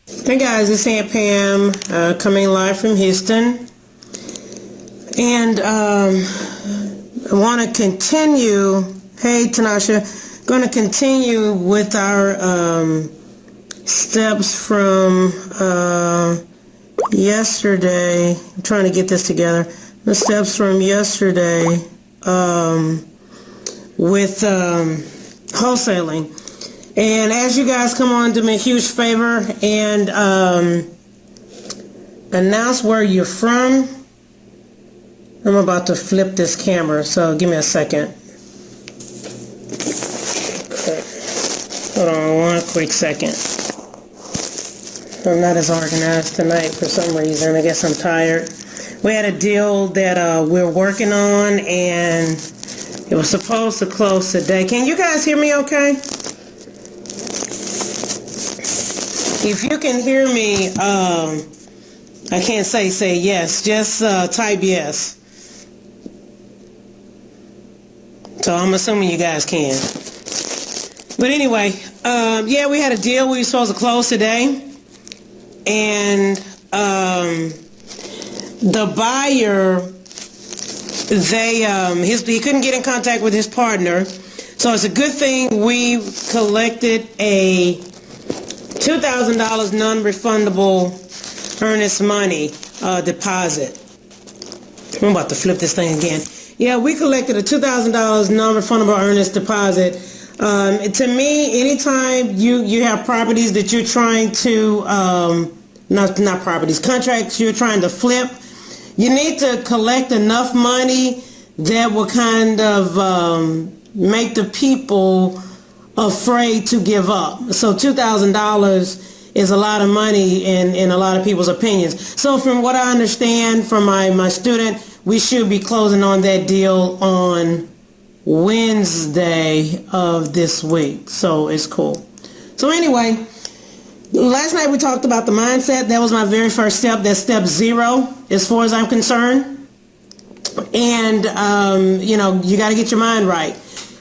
Hey guys, it's Aunt Pam coming live from Houston, and I want to continue. Hey Tanasha, going to continue with our steps from yesterday. I'm trying to get this together. The steps from yesterday with wholesaling. And as you guys come on, do me a huge favor and announce where you're from. I'm about to flip this camera, so give me a second. Hold on one quick second. I'm not as organized tonight for some reason. I guess I'm tired. We had a deal that we're working on, and it was supposed to close today. Can you guys hear me okay? If you can hear me, I can't say yes. Just type yes. So I'm assuming you guys can. But anyway, yeah, we had a deal. We were supposed to close today. And the buyer, he couldn't get in contact with his partner. So it's a good thing we collected a $2,000 non-refundable earnest money deposit. I'm about to flip this thing again. Yeah, we collected a $2,000 non-refundable earnest deposit. To me, anytime you have properties that you're trying to, not properties, contracts you're trying to flip, you need to collect enough money that will kind of make the people afraid to give up. So $2,000 is a lot of money in a lot of people's opinions. So from what I understand from my student, we should be closing on that deal on Wednesday of this week. So it's cool. So anyway, last night we talked about the mindset. That was my very first step. That's step 0 as far as I'm concerned. And, you got to get your mind right.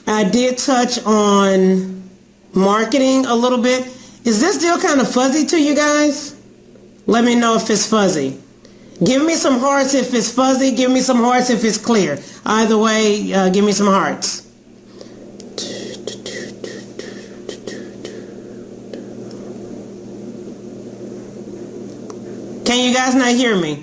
I did touch on marketing a little bit. Is this deal kind of fuzzy to you guys? Let me know if it's fuzzy. Give me some hearts if it's fuzzy. Give me some hearts if it's clear. Either way, give me some hearts. Can you guys not hear me?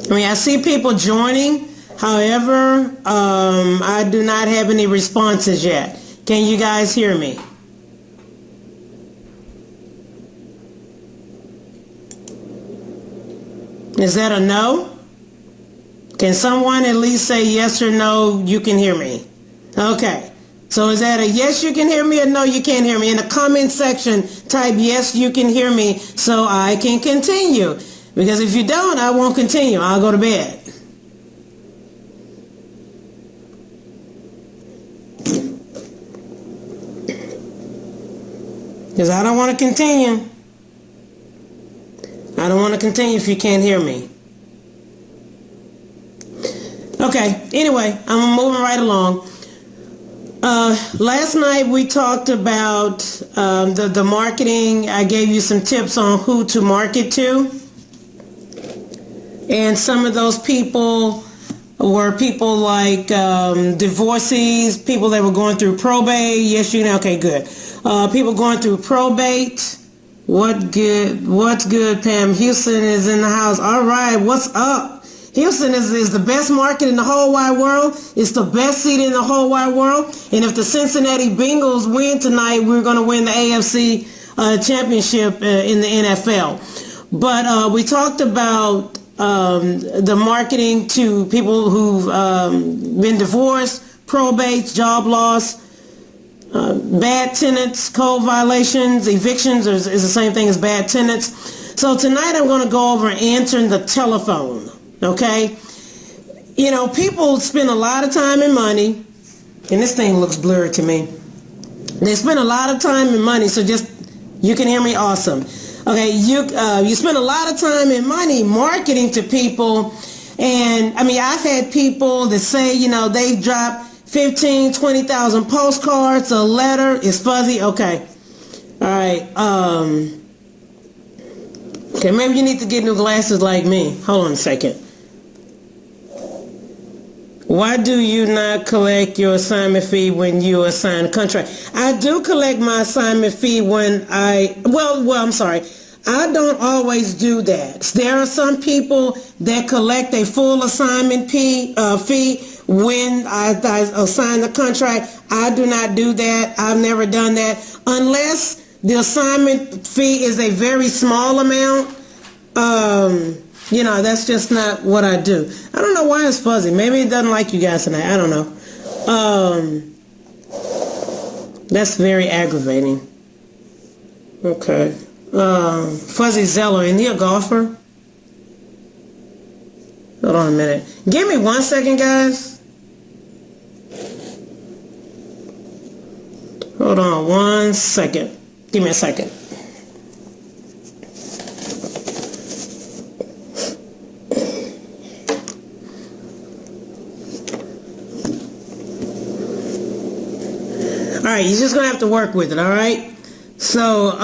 I mean, I see people joining. However, I do not have any responses yet. Can you guys hear me? Is that a no? Can someone at least say yes or no, you can hear me? Okay. So is that a yes, you can hear me, or no, you can't hear me? In the comment section, type yes, you can hear me, so I can continue. Because if you don't, I won't continue. I'll go to bed. Because I don't want to continue. I don't want to continue if you can't hear me. Okay, anyway, I'm moving right along. Last night we talked about the marketing. I gave you some tips on who to market to. And some of those people were people like divorcees, people that were going through probate. Yes, you know, okay, good. People going through probate. What's good, Pam? Houston is in the house. All right, what's up? Houston is the best market in the whole wide world. It's the best seat in the whole wide world. And if the Cincinnati Bengals win tonight, we're going to win the AFC championship in the NFL. But we talked about the marketing to people who've been divorced, probates, job loss, bad tenants, code violations, evictions is the same thing as bad tenants. So tonight I'm going to go over answering the telephone, okay? You know, people spend a lot of time and money, and this thing looks blurry to me. They spend a lot of time and money, so just, you can hear me, awesome. Okay, you spend a lot of time and money marketing to people, and I mean, I've had people that say, you know, they've dropped 15, 20,000 postcards, a letter is fuzzy. Okay. All right. Okay, maybe you need to get new glasses like me. Hold on a second. Why do you not collect your assignment fee when you assign a contract? I do collect my assignment fee when I'm sorry. I don't always do that. There are some people that collect a full assignment fee when I assign the contract. I do not do that. I've never done that unless the assignment fee is a very small amount. That's just not what I do. I don't know why it's fuzzy. Maybe it doesn't like you guys tonight. I don't know. That's very aggravating. Okay. Fuzzy Zeller, and he a golfer? Hold on a minute. Give me 1 second, guys. Hold on 1 second. Give me a second. All right, you're just going to have to work with it, all right? So,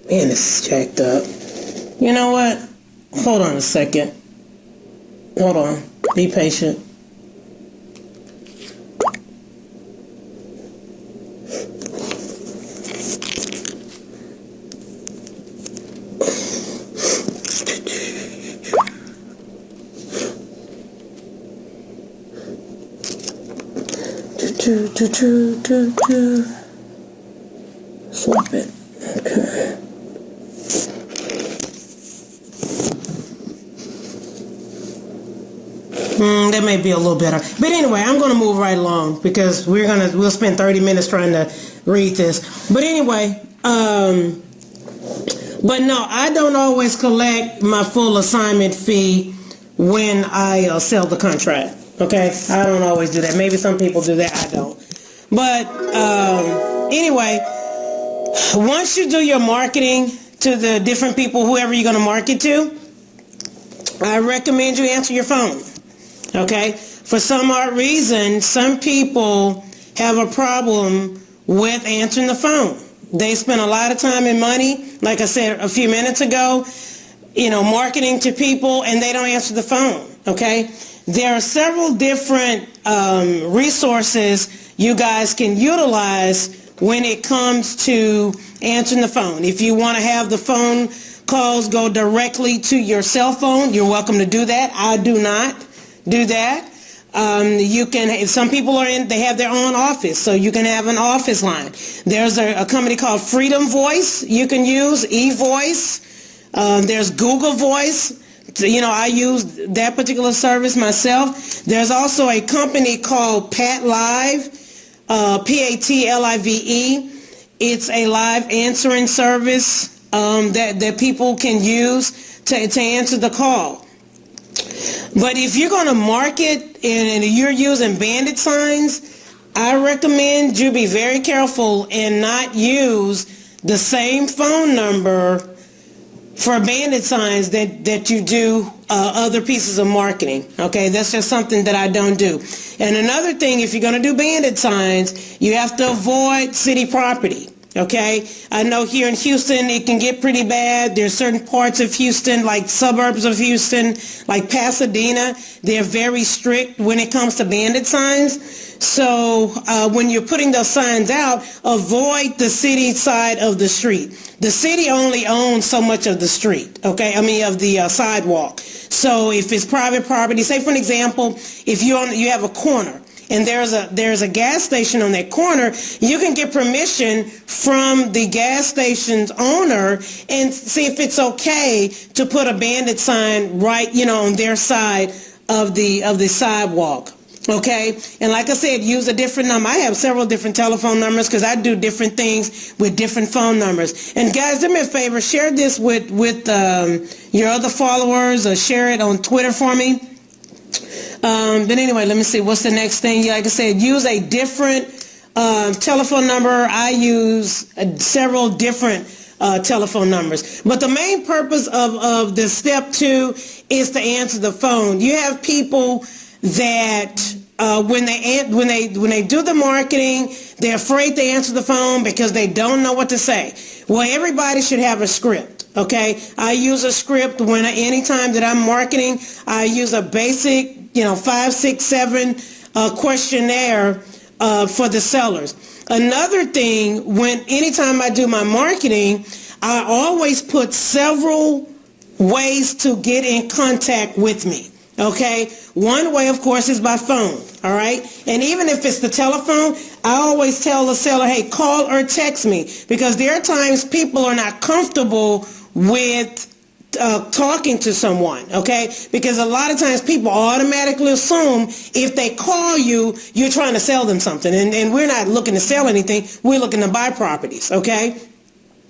man, this is jacked up. You know what? Hold on a second. Hold on. Be patient. Flip it. Okay. That may be a little better. But anyway, I'm going to move right along because we'll spend 30 minutes trying to read this. But anyway, but no, I don't always collect my full assignment fee when I sell the contract. Okay? I don't always do that. Maybe some people do that. I don't. But anyway, once you do your marketing to the different people, whoever you're going to market to, I recommend you answer your phone. Okay? For some odd reason, some people have a problem with answering the phone. They spend a lot of time and money, like I said a few minutes ago, marketing to people, and they don't answer the phone. Okay? There are several different resources you guys can utilize when it comes to answering the phone. If you want to have the phone calls go directly to your cell phone, you're welcome to do that. I do not do that. You can, if some people they have their own office, so you can have an office line. There's a company called Freedom Voice you can use, eVoice. There's Google Voice. I use that particular service myself. There's also a company called PatLive, PatLive. It's a live answering service that people can use to answer the call. But if you're going to market and you're using bandit signs, I recommend you be very careful and not use the same phone number for bandit signs that you do other pieces of marketing. Okay, that's just something that I don't do. And another thing, if you're going to do bandit signs, you have to avoid city property. Okay, I know here in Houston it can get pretty bad. There's certain parts of Houston, like suburbs of Houston, like Pasadena, they're very strict when it comes to bandit signs. So when you're putting those signs out, avoid the city side of the street. The city only owns so much of the street, okay? Of the sidewalk. So if it's private property, say for an example, if you have a corner, and there's a gas station on that corner, you can get permission from the gas station's owner and see if it's okay to put a bandit sign right, on their side of the sidewalk. Okay, and like I said, use a different number. I have several different telephone numbers because I do different things with different phone numbers. And guys, do me a favor, share this with your other followers, or share it on Twitter for me. But anyway, let me see. What's the next thing? Like I said, use a different telephone number. I use several different telephone numbers. But the main purpose of the step 2 is to answer the phone. You have people that when they do the marketing, they're afraid to answer the phone because they don't know what to say. Well, everybody should have a script. Okay, I use a script anytime that I'm marketing. I use a basic, 5, 6, 7 questionnaire for the sellers. Another thing, anytime I do my marketing, I always put several ways to get in contact with me. Okay, one way, of course, is by phone. All right, and even if it's the telephone, I always tell the seller, hey, call or text me, because there are times people are not comfortable with talking to someone, okay? Because a lot of times people automatically assume if they call you, you're trying to sell them something, and we're not looking to sell anything. We're looking to buy properties, okay?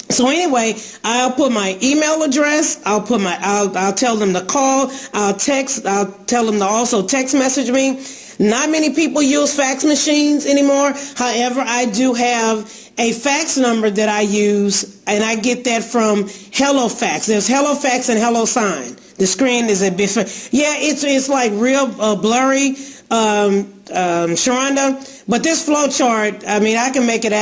So anyway, I'll put my email address. I'll tell them to call. I'll tell them to also text message me. Not many people use fax machines anymore. However, I do have a fax number that I use, and I get that from HelloFax. There's HelloFax and HelloSign. The screen is a bit, yeah, it's like real blurry, Sharonda. But this flow chart, I mean, I can make it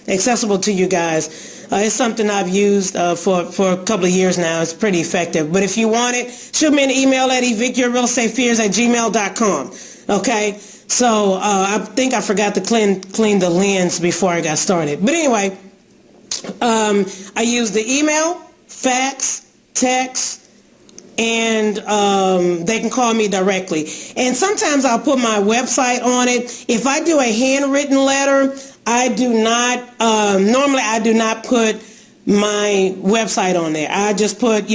accessible to you guys. It's something I've used for a couple of years now. It's pretty effective. But if you want it, shoot me an email at evicyourrealestatefears@gmail.com. Okay? So I think I forgot to clean the lens before I got started. But anyway, I use the email, fax, text, and they can call me directly. And sometimes I'll put my website on it. If I do a handwritten letter, I do not, normally I do not put my website on there. I just put,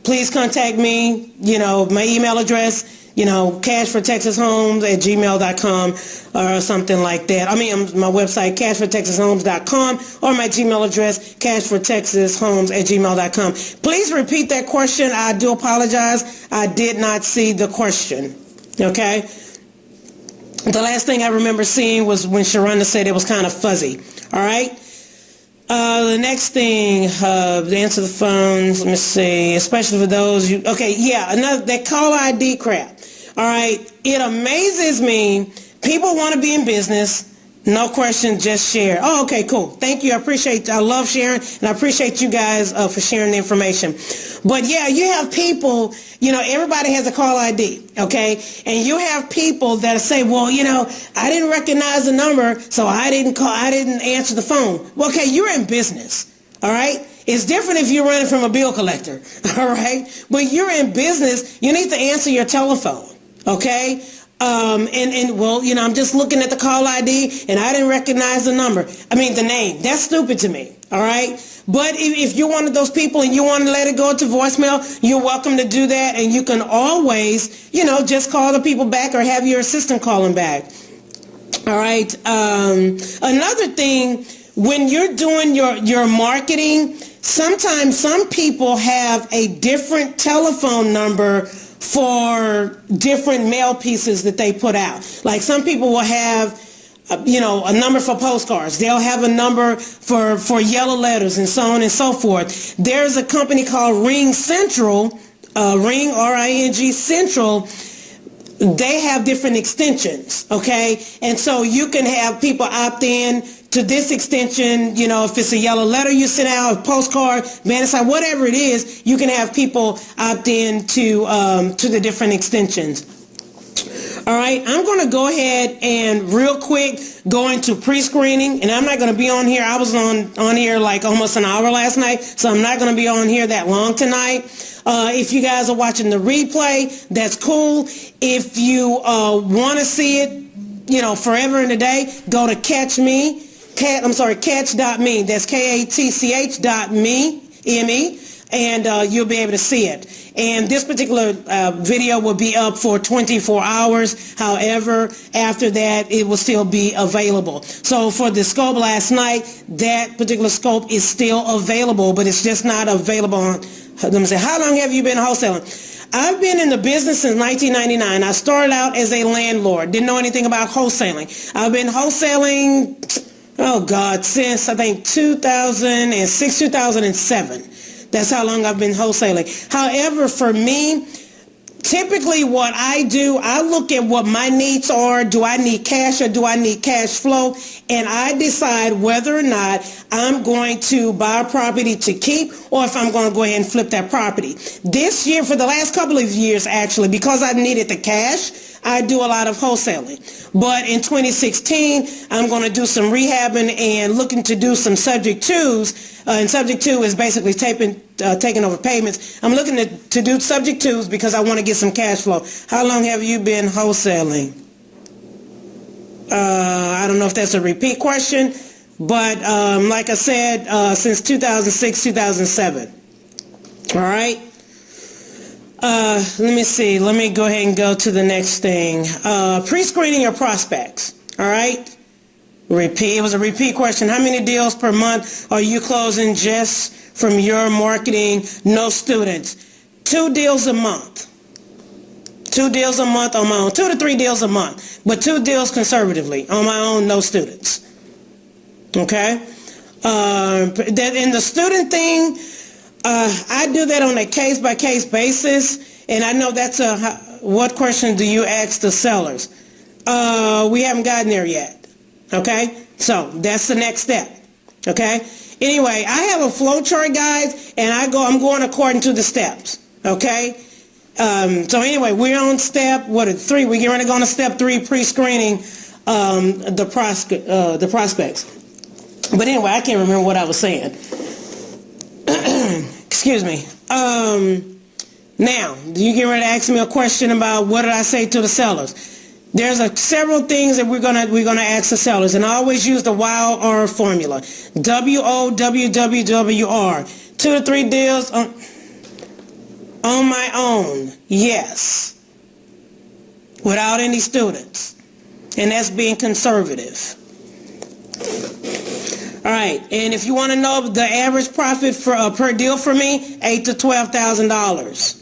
please contact me, my email address, cashfortexashomes@gmail.com or something like that. I mean, my website, cashfortexashomes.com, or my Gmail address, cashfortexashomes@gmail.com. Please repeat that question. I do apologize. I did not see the question. Okay? The last thing I remember seeing was when Sharonda said it was kind of fuzzy. All right? The next thing, answer the phones. Let me see. Especially for those that call ID crap. All right? It amazes me. People want to be in business. No question, just share. Oh, okay, cool. Thank you. I love sharing, and I appreciate you guys for sharing the information. But yeah, you have people, everybody has a call ID, okay? And you have people that say, well, I didn't recognize the number, so I didn't answer the phone. Well, okay, you're in business, all right? It's different if you're running from a bill collector, all right? But you're in business, you need to answer your telephone, okay? I'm just looking at the call ID, and I didn't recognize the number. I mean, the name. That's stupid to me, all right? But if you're one of those people and you want to let it go to voicemail, you're welcome to do that, and you can always, just call the people back or have your assistant call them back. All right? Another thing, when you're doing your marketing, sometimes some people have a different telephone number for different mail pieces that they put out. Like some people will have, a number for postcards. They'll have a number for yellow letters and so on and so forth. There's a company called Ring Central, Ring, R-I-N-G Central. They have different extensions, okay? And so you can have people opt in to this extension, if it's a yellow letter you send out, a postcard, banner, whatever it is, you can have people opt in to the different extensions. All right, I'm going to go ahead and real quick go into pre-screening, and I'm not going to be on here. I was on here like almost an hour last night, so I'm not going to be on here that long tonight. If you guys are watching the replay, that's cool. If you want to see it, forever and a day, go to catch.me. That's KATCH.me, M-E, and you'll be able to see it. And this particular video will be up for 24 hours. However, after that, it will still be available. So for the scope last night, that particular scope is still available, but it's just not available on, let me say, how long have you been wholesaling? I've been in the business since 1999. I started out as a landlord, didn't know anything about wholesaling. I've been wholesaling, since I think 2006, 2007. That's how long I've been wholesaling. However, for me, Typically what I do, I look at what my needs are. Do I need cash or do I need cash flow? And I decide whether or not I'm going to buy a property to keep or if I'm going to go ahead and flip that property. This year, for the last couple of years actually, because I needed the cash, I do a lot of wholesaling. But in 2016, I'm going to do some rehabbing and looking to do some subject twos. And subject two is basically taking over payments. I'm looking to do subject twos because I want to get some cash flow. How long have you been wholesaling? I don't know if that's a repeat question, but like I said, since 2006, 2007. All right. Let me see. Let me go ahead and go to the next thing. Pre-screening your prospects. All right. Repeat. It was a repeat question. How many deals per month are you closing just from your marketing? No students. 2 deals a month. 2 deals a month on my own. 2 to 3 deals a month. But 2 deals conservatively on my own, no students. Okay? That in the student thing, I do that on a case-by-case basis, and I know that's what question do you ask the sellers? We haven't gotten there yet. Okay, so that's the next step. Okay, anyway, I have a flow chart, guys, and I'm going according to the steps. Okay, so anyway, we're on step 3. We're getting ready to go on to step 3, pre-screening the prospects. But anyway, I can't remember what I was saying. Excuse me. Now, you get ready to ask me a question about what did I say to the sellers? There's several things that we're gonna ask the sellers, and I always use the WOWR formula. WOWWWR. 2 to 3 deals on my own. Yes. Without any students, and that's being conservative. All right, and if you want to know the average profit for per deal for me, $8,000 to $12,000.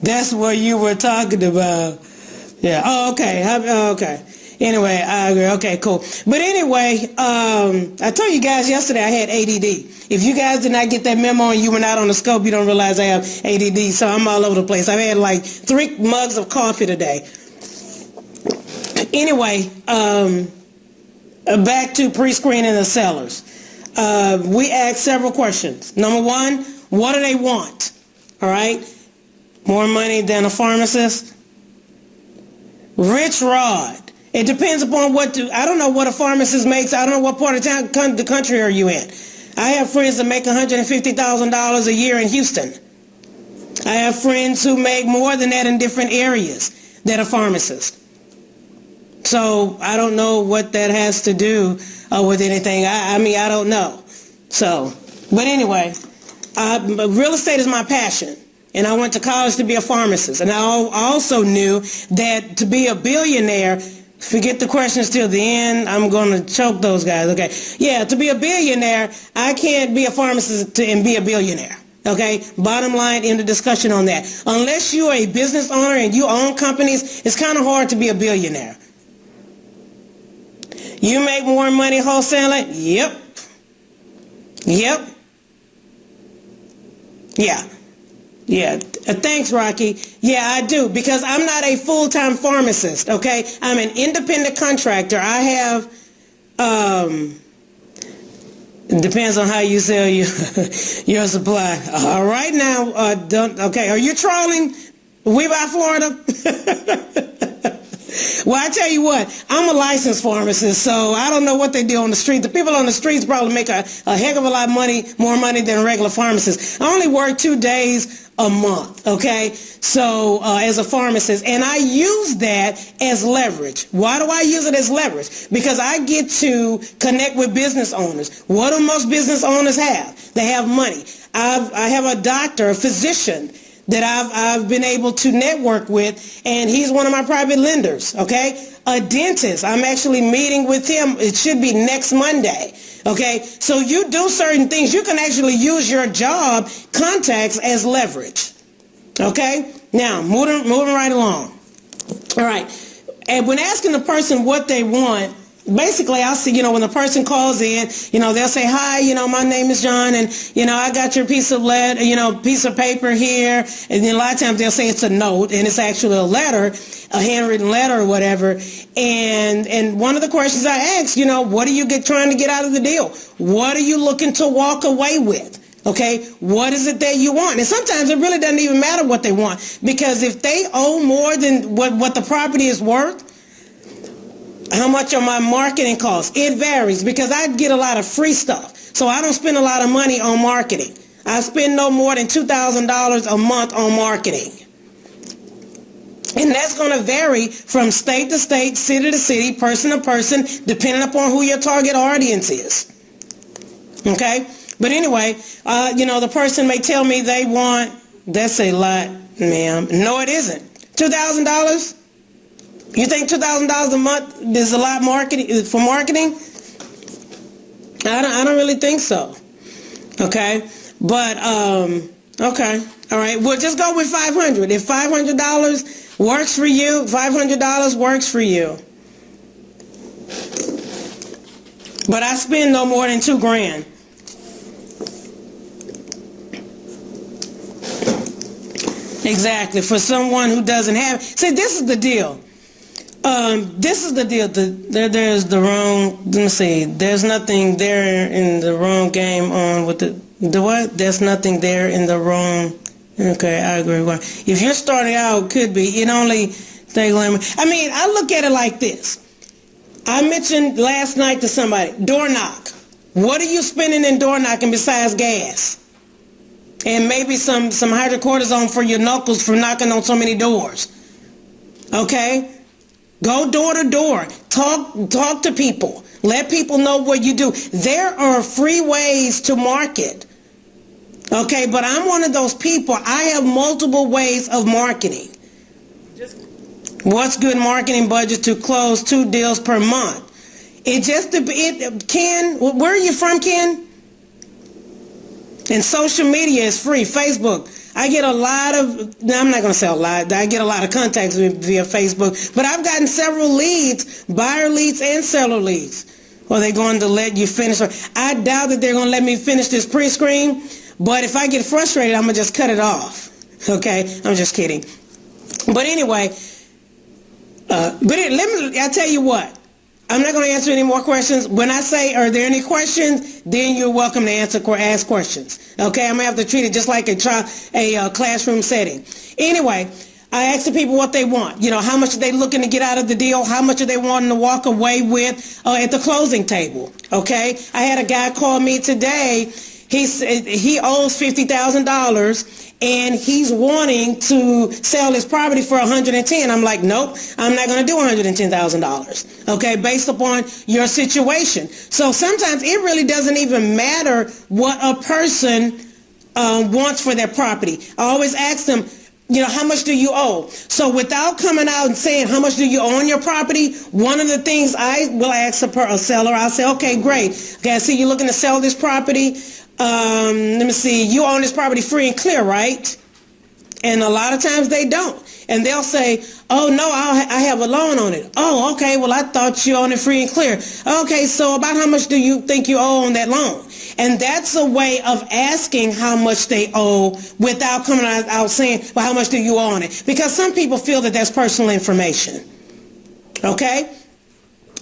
That's what you were talking about. Yeah. Oh, okay. Okay. Anyway, I agree. Okay, cool. But anyway, I told you guys yesterday I had ADD. If you guys did not get that memo and you were not on the scope, you don't realize I have ADD. So I'm all over the place. I've had like 3 mugs of coffee today. Anyway, back to pre-screening the sellers. We asked several questions. Number 1, what do they want? All right. More money than a pharmacist? Rich Rod. It depends upon I don't know what a pharmacist makes. I don't know what part of the country are you in. I have friends that make $150,000 a year in Houston. I have friends who make more than that in different areas that are pharmacists. So I don't know what that has to do with anything. I mean, I don't know. So, but anyway, real estate is my passion. And I went to college to be a pharmacist. And I also knew that to be a billionaire, forget the questions till the end. I'm going to choke those guys. Okay. Yeah, to be a billionaire, I can't be a pharmacist and be a billionaire. Okay. Bottom line, end of discussion on that. Unless you're a business owner and you own companies, it's kind of hard to be a billionaire. You make more money wholesaling? Yep. Yep. Yeah. Yeah, thanks, Rocky. Yeah, I do, because I'm not a full-time pharmacist, okay? I'm an independent contractor. I have, it depends on how you sell your supply. Right now, okay, are you trolling? We by Florida? Well, I tell you what, I'm a licensed pharmacist, so I don't know what they do on the street. The people on the streets probably make a heck of a lot more money than a regular pharmacist. I only work 2 days a month, okay? So as a pharmacist, and I use that as leverage. Why do I use it as leverage? Because I get to connect with business owners. What do most business owners have? They have money. I have a doctor, a physician, that I've been able to network with, and he's one of my private lenders, okay? A dentist, I'm actually meeting with him, it should be next Monday, okay? So you do certain things, you can actually use your job contacts as leverage, okay? Now, moving right along. All right, and when asking the person what they want, basically, I'll see, when the person calls in, they'll say, hi, my name is John, and, I got your piece of piece of paper here. And then a lot of times they'll say it's a note, and it's actually a letter, a handwritten letter or whatever. And one of the questions I ask, what are you trying to get out of the deal? What are you looking to walk away with? Okay, what is it that you want? And sometimes it really doesn't even matter what they want, because if they owe more than what the property is worth, how much are my marketing costs? It varies, because I get a lot of free stuff. So I don't spend a lot of money on marketing. I spend no more than $2,000 a month on marketing. And that's going to vary from state to state, city to city, person to person, depending upon who your target audience is. Okay? But anyway, the person may tell me they want, that's a lot, ma'am. No, it isn't. $2,000? You think $2,000 a month is a lot for marketing? I don't really think so. Okay? But, okay. All right. We'll just go with $500. If $500 works for you, $500 works for you. But I spend no more than $2,000. Exactly. For someone who doesn't have, see, this is the deal. This is the deal. There's the wrong, let me see. There's nothing there in the wrong game on with the what? There's nothing there in the wrong. Okay, I agree. If you're starting out, could be. It only, I look at it like this. I mentioned last night to somebody, door knock. What are you spending in door knocking besides gas? And maybe some hydrocortisone for your knuckles from knocking on so many doors. Okay? Go door to door. Talk to people. Let people know what you do. There are free ways to market. Okay, but I'm one of those people. I have multiple ways of marketing. What's good marketing budget to close 2 deals per month? Ken, where are you from, Ken? And social media is free. Facebook. I get a lot of, I'm not going to say a lot, I get a lot of contacts via Facebook, but I've gotten several leads, buyer leads and seller leads. Are they going to let you finish? I doubt that they're going to let me finish this pre-screen, but if I get frustrated, I'm going to just cut it off. Okay? I'm just kidding. But anyway, I'll tell you what. I'm not going to answer any more questions. When I say, are there any questions, then you're welcome to ask questions. Okay, I'm going to have to treat it just like a classroom setting. Anyway, I ask the people what they want. How much are they looking to get out of the deal? How much are they wanting to walk away with at the closing table? Okay, I had a guy call me today. He said he owes $50,000. And he's wanting to sell his property for $110,000. I'm like, nope, I'm not going to do $110,000. Okay, based upon your situation. So sometimes it really doesn't even matter what a person wants for their property. I always ask them, how much do you owe? So without coming out and saying how much do you owe on your property, one of the things I will ask a seller, I'll say, okay, great. Okay, I see you're looking to sell this property. Let me see, you own this property free and clear, right? And a lot of times they don't. And they'll say, oh, no, I have a loan on it. Oh, okay, well, I thought you owned it free and clear. Okay, so about how much do you think you owe on that loan? And that's a way of asking how much they owe without coming out saying, well, how much do you owe on it? Because some people feel that that's personal information. Okay?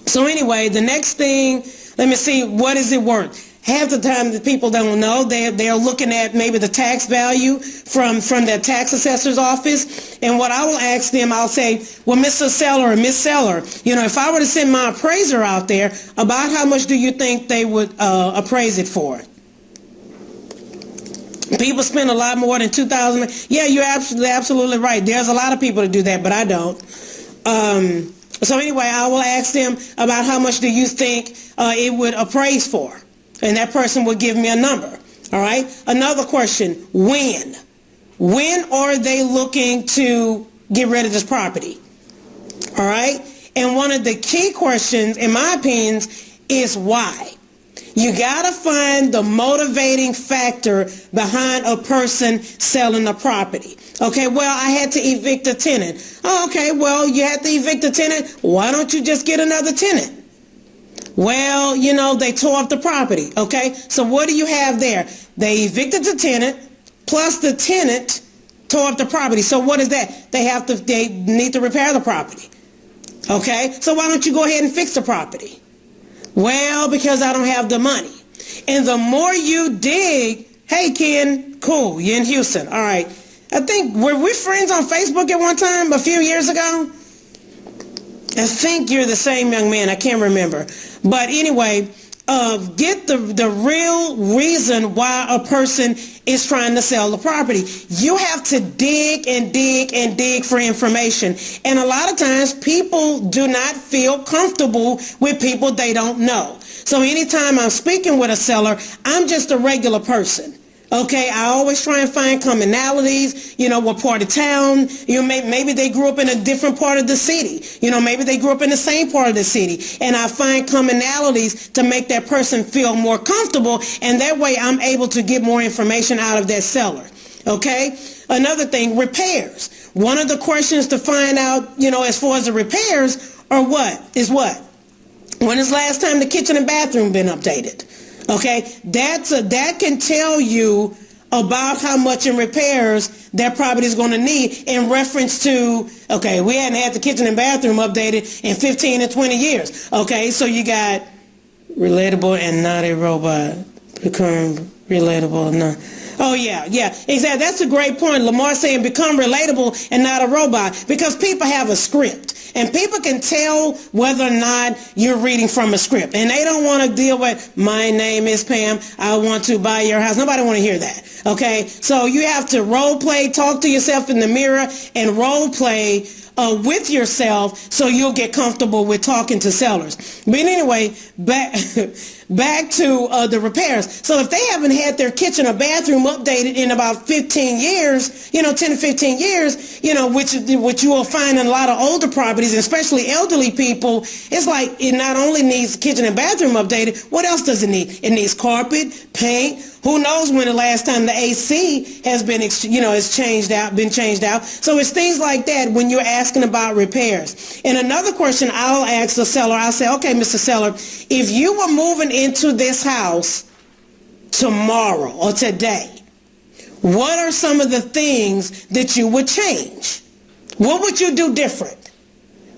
So anyway, the next thing, let me see, what is it worth? Half the time the people don't know. They're looking at maybe the tax value from their tax assessor's office. And what I will ask them, I'll say, well, Mr. Seller or Miss Seller, if I were to send my appraiser out there, about how much do you think they would appraise it for? People spend a lot more than $2,000. Yeah, you're absolutely right. There's a lot of people that do that, but I don't. So anyway, I will ask them about how much do you think it would appraise for? And that person will give me a number. All right. Another question, when? When are they looking to get rid of this property? All right. And one of the key questions, in my opinion, is why. You got to find the motivating factor behind a person selling a property. Okay, well, I had to evict a tenant. Oh, okay, well, you had to evict a tenant. Why don't you just get another tenant? Well, they tore up the property, okay? So what do you have there? They evicted the tenant, plus the tenant tore up the property. So what is that? They need to repair the property, okay? So why don't you go ahead and fix the property? Well, because I don't have the money. And the more you dig, hey, Ken, cool, you're in Houston, all right. I think, were we friends on Facebook at one time a few years ago? I think you're the same young man. I can't remember. But anyway, get the real reason why a person is trying to sell the property. You have to dig and dig and dig for information. And a lot of times people do not feel comfortable with people they don't know. So anytime I'm speaking with a seller, I'm just a regular person. Okay, I always try and find commonalities, what part of town, maybe they grew up in a different part of the city, maybe they grew up in the same part of the city, and I find commonalities to make that person feel more comfortable, and that way I'm able to get more information out of that seller. Okay, another thing, repairs. One of the questions to find out, as far as the repairs are what? When is the last time the kitchen and bathroom been updated? Okay, that can tell you about how much in repairs that property is going to need in reference to, okay, we hadn't had the kitchen and bathroom updated in 15 and 20 years. Okay, so you got relatable and not a robot. Become relatable and not. Oh, yeah, exactly. That's a great point. Lamar saying become relatable and not a robot, because people have a script. And people can tell whether or not you're reading from a script. And they don't want to deal with, my name is Pam, I want to buy your house. Nobody want to hear that, okay? So you have to role play, talk to yourself in the mirror, and role play with yourself so you'll get comfortable with talking to sellers. But anyway, back to the repairs. So if they haven't had their kitchen or bathroom updated in about 15 years, 10 to 15 years, which you will find in a lot of older properties, especially elderly people, it's like it not only needs kitchen and bathroom updated, what else does it need? It needs carpet, paint. Who knows when the last time the AC has been, been changed out. So it's things like that when you're asking about repairs. And another question I'll ask the seller, I'll say, okay, Mr. Seller, if you were moving into this house tomorrow or today, what are some of the things that you would change? What would you do different?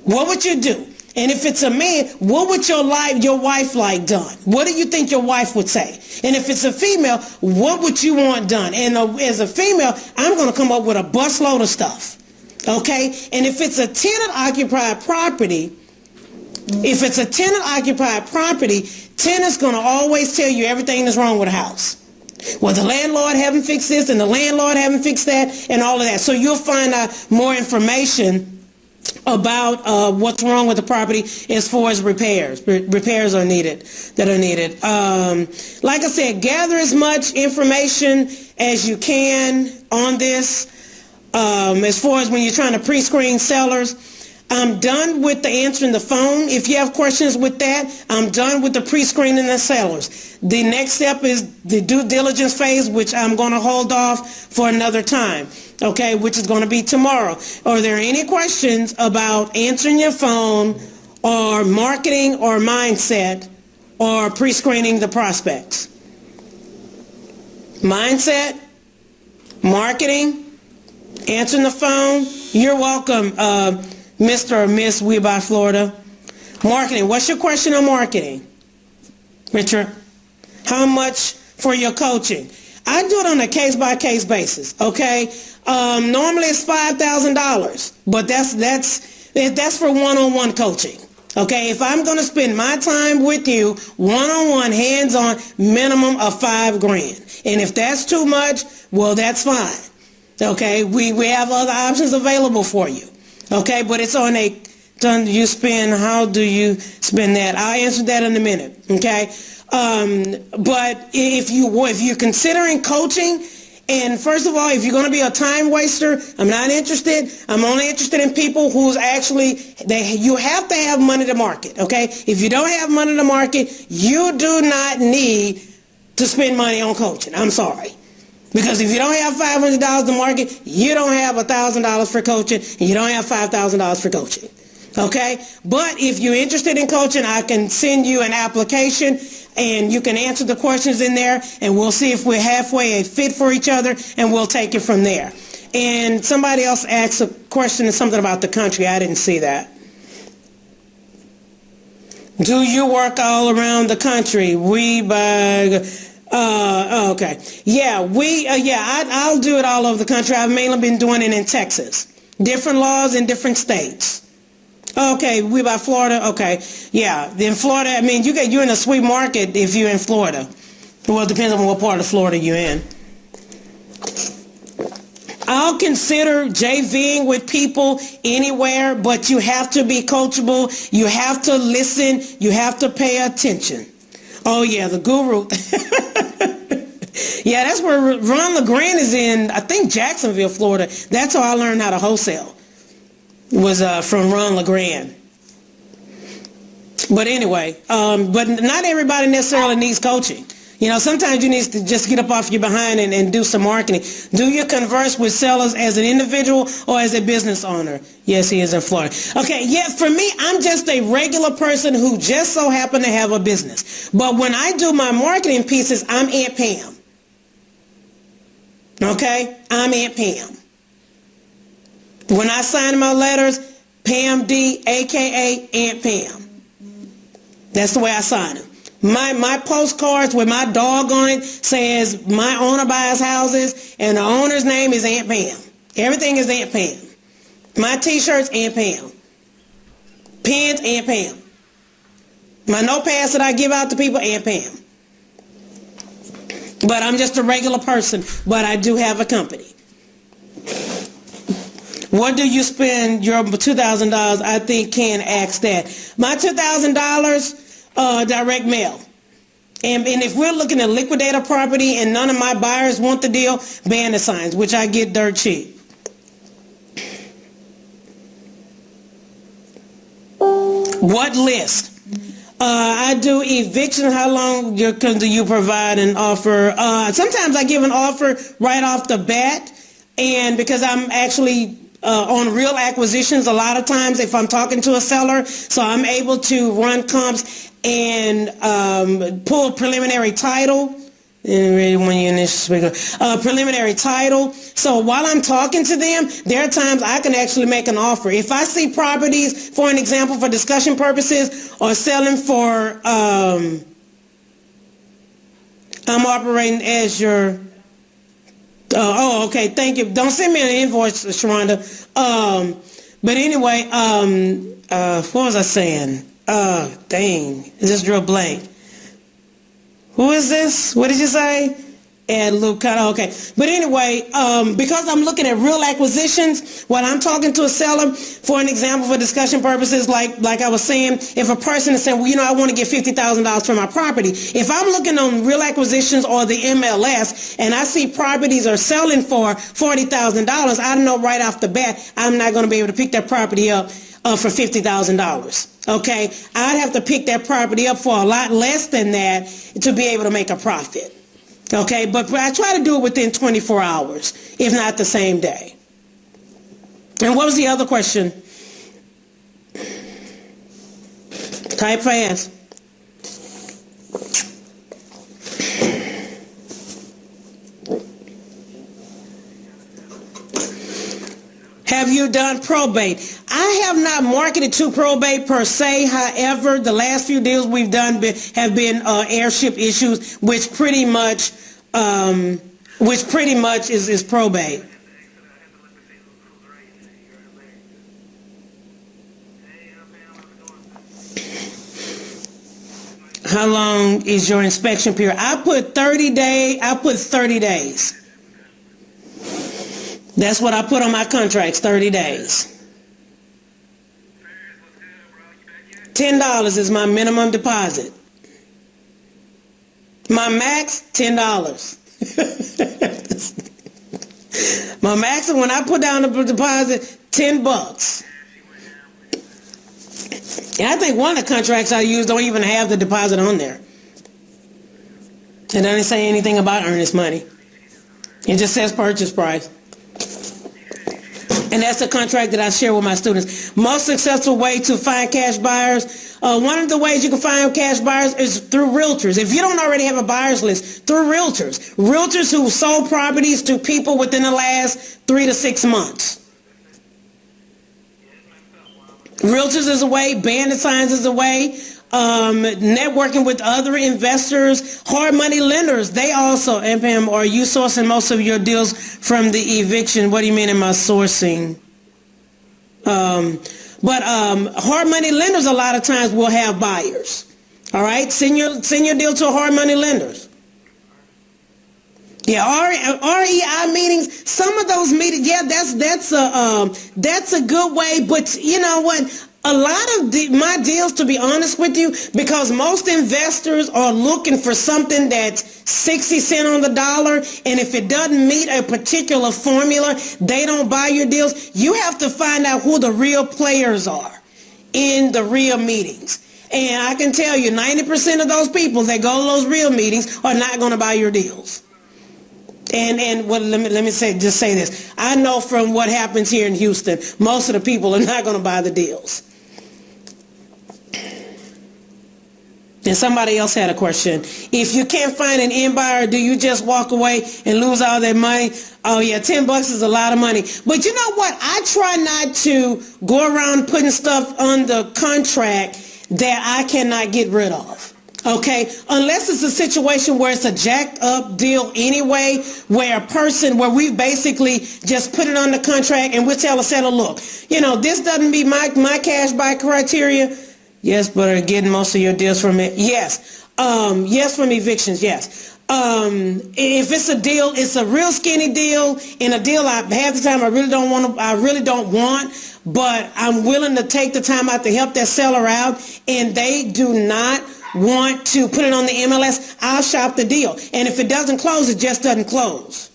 What would you do? And if it's a man, what would your wife like done? What do you think your wife would say? And if it's a female, what would you want done? And as a female, I'm going to come up with a busload of stuff. Okay? And if it's a tenant-occupied property, tenant's going to always tell you everything that's wrong with the house. Well, the landlord haven't fixed this and the landlord haven't fixed that and all of that. So you'll find out more information about what's wrong with the property as far as repairs are needed. Like I said, gather as much information as you can on this. As far as when you're trying to pre-screen sellers, I'm done with the answering the phone. If you have questions with that, I'm done with the pre-screening the sellers. The next step is the due diligence phase, which I'm going to hold off for another time, okay, which is going to be tomorrow. Are there any questions about answering your phone or marketing or mindset or pre-screening the prospects? Mindset, marketing, answering the phone. You're welcome, Mr. or Miss We Buy Florida. Marketing. What's your question on marketing, Richard? How much for your coaching? I do it on a case-by-case basis, okay? Normally it's $5,000, but that's for one-on-one coaching, okay? If I'm going to spend my time with you, one-on-one, hands-on, minimum of $5,000. And if that's too much, well, that's fine, okay? We have other options available for you. Okay, but it's on how do you spend that? I'll answer that in a minute, okay? But if you're considering coaching, and first of all, if you're going to be a time waster, I'm not interested. I'm only interested in people who's you have to have money to market, okay? If you don't have money to market, you do not need to spend money on coaching. I'm sorry. Because if you don't have $500 to market, you don't have $1,000 for coaching, and you don't have $5,000 for coaching. Okay, but if you're interested in coaching, I can send you an application and you can answer the questions in there, and we'll see if we're halfway a fit for each other, and we'll take it from there. And somebody else asked a question, something about the country. I didn't see that. Do you work all around the country? Okay. Yeah, I'll do it all over the country. I've mainly been doing it in Texas. Different laws in different states. Okay, we by Florida. Okay, yeah. In Florida, I mean, you're in a sweet market if you're in Florida. Well, it depends on what part of Florida you're in. I'll consider JVing with people anywhere, but you have to be coachable. You have to listen. You have to pay attention. Oh yeah, the guru. Yeah, that's where Ron LeGrand is in. I think Jacksonville, Florida. That's how I learned how to wholesale. Was from Ron LeGrand. But anyway, but not everybody necessarily needs coaching. You know, sometimes you need to just get up off your behind and do some marketing. Do you converse with sellers as an individual or as a business owner? Yes, he is in Florida. Okay, yeah, for me, I'm just a regular person who just so happened to have a business. But when I do my marketing pieces, I'm Aunt Pam. Okay, I'm Aunt Pam. When I sign my letters, Pam D, a.k.a. Aunt Pam. That's the way I sign them. My postcards with my dog on it says my owner buys houses, and the owner's name is Aunt Pam. Everything is Aunt Pam. My t-shirts, Aunt Pam. Pens, Aunt Pam. My notepads that I give out to people, Aunt Pam. But I'm just a regular person, but I do have a company. What do you spend your $2,000? I think Ken asked that. My $2,000, direct mail. And if we're looking at liquidator property and none of my buyers want the deal, banner signs, which I get dirt cheap. What list? I do eviction. How long do you provide an offer? Sometimes I give an offer right off the bat, and because I'm actually on real acquisitions a lot of times if I'm talking to a seller, so I'm able to run comps and pull preliminary title. Preliminary title. So while I'm talking to them, there are times I can actually make an offer. If I see properties, for an example, for discussion purposes, or selling for, I'm operating as your, okay, thank you. Don't send me an invoice, Sharonda. But anyway, what was I saying? Dang, it just drew a blank. Who is this? What did you say? And Luke, okay. But anyway, because I'm looking at real acquisitions, when I'm talking to a seller, for an example, for discussion purposes, like I was saying, if a person is saying, well, you know, I want to get $50,000 for my property. If I'm looking on real acquisitions or the MLS and I see properties are selling for $40,000, I know right off the bat, I'm not going to be able to pick that property up for $50,000. Okay, I'd have to pick that property up for a lot less than that to be able to make a profit. Okay, but I try to do it within 24 hours, if not the same day. And what was the other question? Type fast. Have you done probate? I have not marketed to probate per se. However, the last few deals we've done have been heirship issues, which pretty much is probate. How long is your inspection period? I put 30 days. That's what I put on my contracts, 30 days. $10 is my minimum deposit. My max, $10. My max, when I put down the deposit, $10. And I think one of the contracts I use don't even have the deposit on there. It doesn't say anything about earnest money. It just says purchase price. And that's the contract that I share with my students. Most successful way to find cash buyers, one of the ways you can find cash buyers is through realtors. If you don't already have a buyer's list, through realtors. Realtors who sold properties to people within the last 3 to 6 months. Realtors is a way, bandit signs is a way, networking with other investors, hard money lenders. They also, and Pam, are you sourcing most of your deals from the eviction? What do you mean am I sourcing? But hard money lenders a lot of times will have buyers. All right, send your deal to hard money lenders. Yeah, REI meetings. Some of those meetings, yeah, that's a good way. But you know what? A lot of my deals, to be honest with you, because most investors are looking for something that's 60 cents on the dollar, and if it doesn't meet a particular formula, they don't buy your deals. You have to find out who the real players are in the real meetings. And I can tell you, 90% of those people that go to those real meetings are not going to buy your deals. And well, let me say this. I know from what happens here in Houston, most of the people are not going to buy the deals. And somebody else had a question. If you can't find an end buyer, do you just walk away and lose all that money? Oh yeah, $10 is a lot of money. But you know what? I try not to go around putting stuff on the contract that I cannot get rid of. Okay, unless it's a situation where it's a jacked up deal anyway, where we basically just put it on the contract and we tell a seller, look, you know, this doesn't meet my cash buy criteria. Yes, but are getting most of your deals from it? Yes. Yes, from evictions, yes. If it's a deal, it's a real skinny deal, and a deal half the time I really don't want, but I'm willing to take the time out to help that seller out, and they do not want to put it on the MLS, I'll shop the deal. And if it doesn't close, it just doesn't close.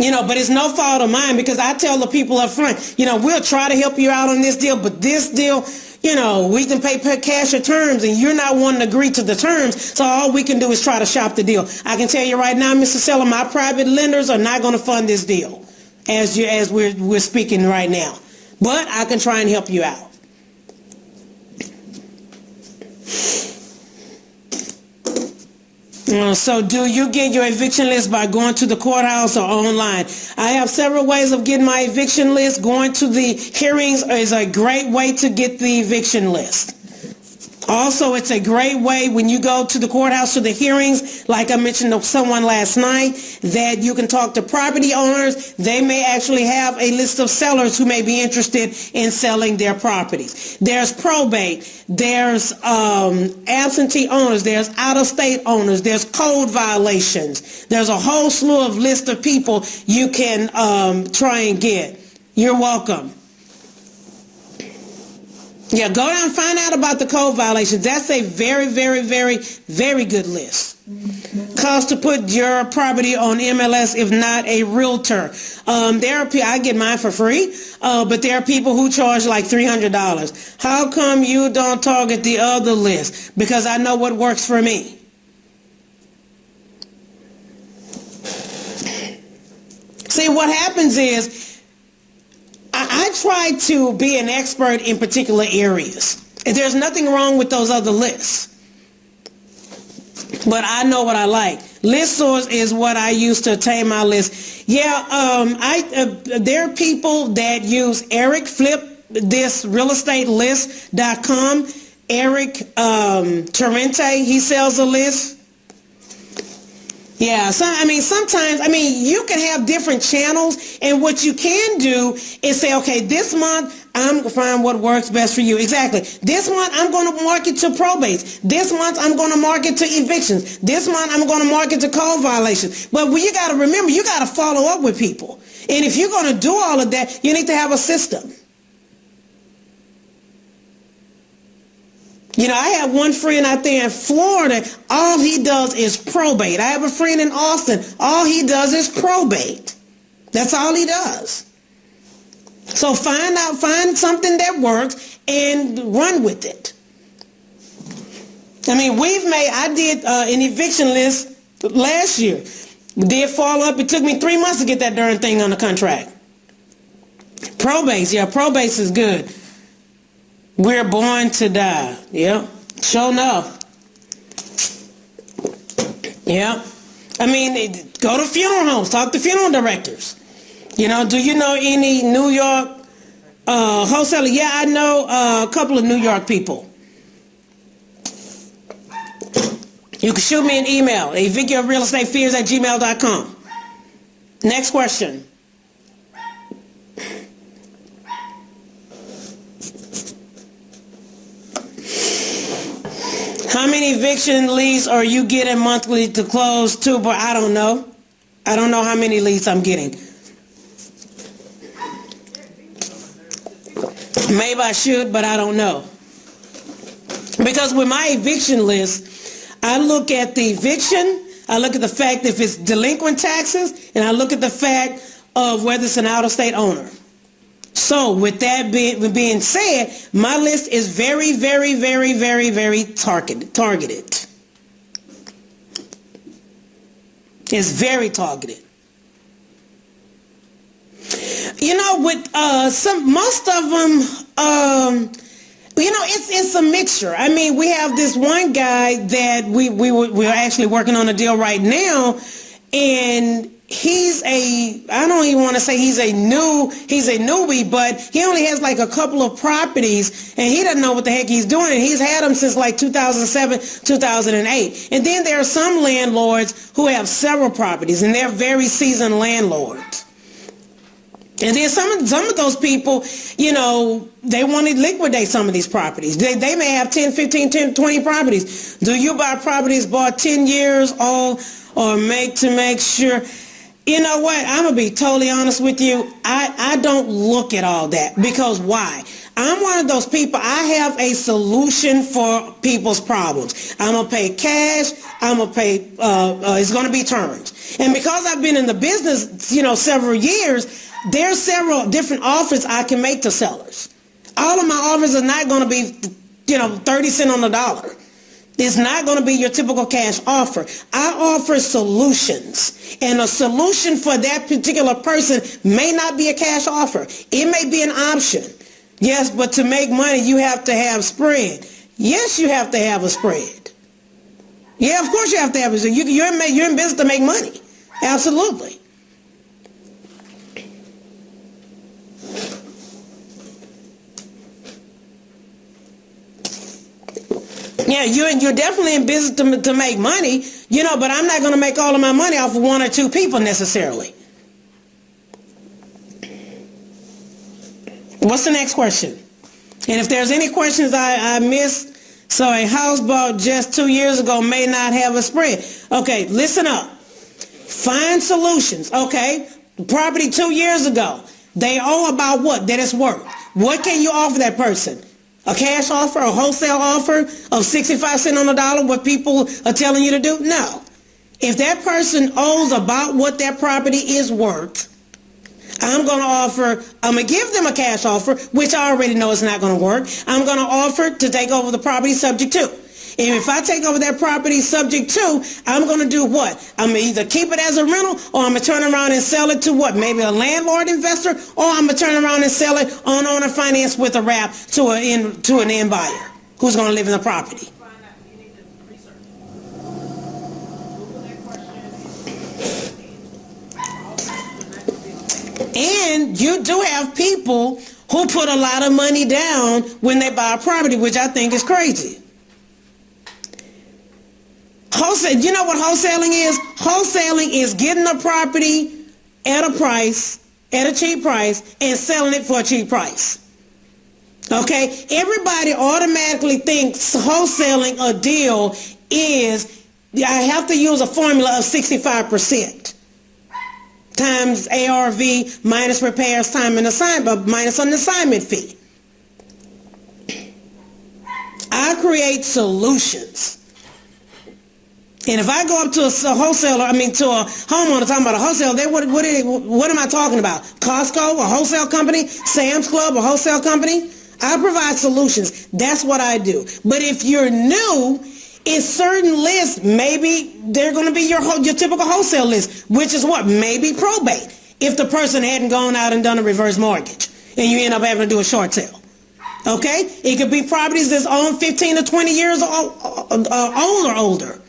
You know, but it's no fault of mine, because I tell the people up front, you know, we'll try to help you out on this deal, but this deal, you know, we can pay cash or terms, and you're not wanting to agree to the terms, so all we can do is try to shop the deal. I can tell you right now, Mr. Seller, my private lenders are not going to fund this deal as we're speaking right now, but I can try and help you out. So do you get your eviction list by going to the courthouse or online? I have several ways of getting my eviction list. Going to the hearings is a great way to get the eviction list. Also, it's a great way when you go to the courthouse to the hearings, like I mentioned to someone last night, that you can talk to property owners. They may actually have a list of sellers who may be interested in selling their properties. There's probate. There's absentee owners. There's out-of-state owners. There's code violations. There's a whole slew of list of people you can try and get. You're welcome. Yeah, go down and find out about the code violations. That's a very, very, very, very good list. Cost to put your property on MLS if not a realtor. I get mine for free, but there are people who charge like $300. How come you don't target the other list? Because I know what works for me. See, what happens is, I try to be an expert in particular areas. And there's nothing wrong with those other lists. But I know what I like. List source is what I use to obtain my list. Yeah, there are people that use Eric Flip, this realestatelist.com. Eric Torrente, he sells a list. Yeah, sometimes you can have different channels, and what you can do is say, okay, this month I'm going to find what works best for you. Exactly. This month I'm going to market to probates. This month I'm going to market to evictions. This month I'm going to market to code violations. But you got to remember, you got to follow up with people. And if you're going to do all of that, you need to have a system. You know, I have one friend out there in Florida, all he does is probate. I have a friend in Austin, all he does is probate. That's all he does. So find something that works and run with it. I did an eviction list last year. Did fall up. It took me 3 months to get that darn thing on the contract. Probates, yeah, probates is good. We're born to die. Yep, sure enough. Yep. I mean, go to funeral homes, talk to funeral directors. You know, do you know any New York wholesaler? Yeah, I know a couple of New York people. You can shoot me an email, evickyofrealestatefears@gmail.com. Next question. How many eviction leads are you getting monthly to close to? But I don't know. I don't know how many leads I'm getting. Maybe I should, but I don't know. Because with my eviction list, I look at the eviction, I look at the fact if it's delinquent taxes, and I look at the fact of whether it's an out-of-state owner. So with that being said, my list is very, very, very, very, very targeted. It's very targeted. You know, with most of them, you know, it's a mixture. I mean, we have this one guy that we're actually working on a deal right now, and I don't even want to say he's a newbie, but he only has like a couple of properties, and he doesn't know what the heck he's doing, and he's had them since like 2007, 2008. And then there are some landlords who have several properties, and they're very seasoned landlords. And then some of those people, you know, they want to liquidate some of these properties. They may have 10, 15, 10, 20 properties. Do you buy properties bought 10 years old or make sure? You know what? I'm going to be totally honest with you. I don't look at all that. Because why? I'm one of those people, I have a solution for people's problems. I'm going to pay cash. I'm going to pay, it's going to be terms. And because I've been in the business, you know, several years, there's several different offers I can make to sellers. All of my offers are not going to be, you know, 30 cents on the dollar. It's not going to be your typical cash offer. I offer solutions. And a solution for that particular person may not be a cash offer. It may be an option. Yes, but to make money, you have to have spread. Yes, you have to have a spread. Yeah, of course you have to have it. You're in business to make money. Absolutely. Yeah, you're definitely in business to make money, you know, but I'm not going to make all of my money off of one or two people necessarily. What's the next question? And if there's any questions I missed, so a house bought just 2 years ago may not have a spread. Okay, listen up. Find solutions. Okay, property 2 years ago, they owe about what that it's worth. What can you offer that person? A cash offer, a wholesale offer of 65 cents on the dollar, what people are telling you to do? No. If that person owes about what that property is worth, I'm going to give them a cash offer, which I already know is not going to work. I'm going to offer to take over the property subject to. And if I take over that property subject to, I'm going to do what? I'm going to either keep it as a rental, or I'm going to turn around and sell it to what? Maybe a landlord investor, or I'm going to turn around and sell it on owner finance with a wrap to an end buyer who's going to live in the property. And you do have people who put a lot of money down when they buy a property, which I think is crazy. Wholesale, you know what wholesaling is? Wholesaling is getting a property at a price, at a cheap price, and selling it for a cheap price. Okay? Everybody automatically thinks wholesaling a deal is, I have to use a formula of 65%. Times ARV minus repairs time and assignment, minus an assignment fee. I create solutions. And if I go up to a wholesaler, to a homeowner talking about a wholesaler, what am I talking about? Costco, a wholesale company? Sam's Club, a wholesale company? I provide solutions. That's what I do. But if you're new, In certain lists, maybe they're going to be your typical wholesale list, which is what? Maybe probate. If the person hadn't gone out and done a reverse mortgage and you end up having to do a short sale. Okay? It could be properties that's owned 15 to 20 years old or older.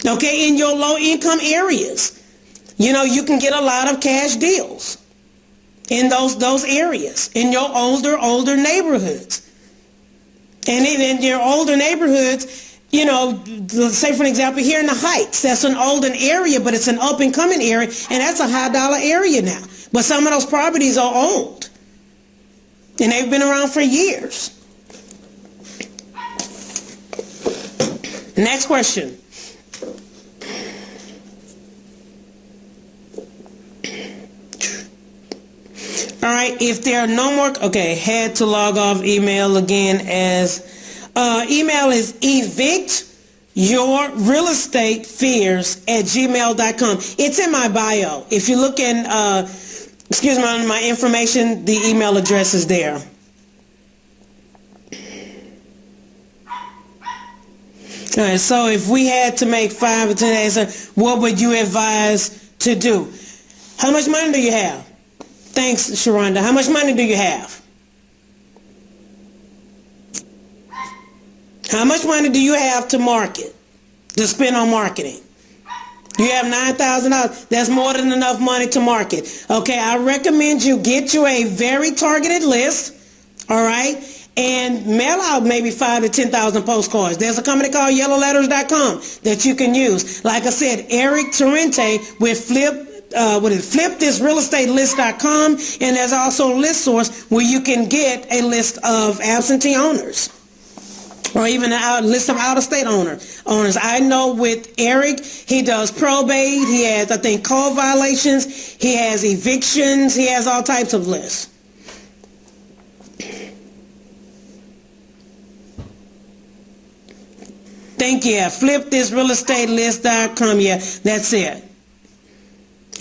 Okay? In your low income areas. You know, you can get a lot of cash deals in those areas, in your older neighborhoods. And in your older neighborhoods, you know, say for example, here in the Heights, that's an older area, but it's an up and coming area, and that's a high dollar area now. But some of those properties are old, and they've been around for years. Next question. All right, if there are no more, okay, had to log off email again as, email is evictyourrealestatefears@gmail.com. It's in my bio. If you look in, on my information, the email address is there. All right, so if we had to make 5 or 10 days, what would you advise to do? How much money do you have? Thanks, Sharonda. How much money do you have? How much money do you have to market, to spend on marketing? You have $9,000. That's more than enough money to market. Okay, I recommend you get you a very targeted list, all right, and mail out maybe 5 to 10,000 postcards. There's a company called yellowletters.com that you can use. Like I said, Eric Torrente with flipthisrealestatelyst.com, and there's also a list source where you can get a list of absentee owners or even a list of out-of-state owners. I know with Eric, he does probate, he has, I think, code violations, he has evictions, he has all types of lists. Thank you. flipthisrealestatelyst.com. Yeah, that's it.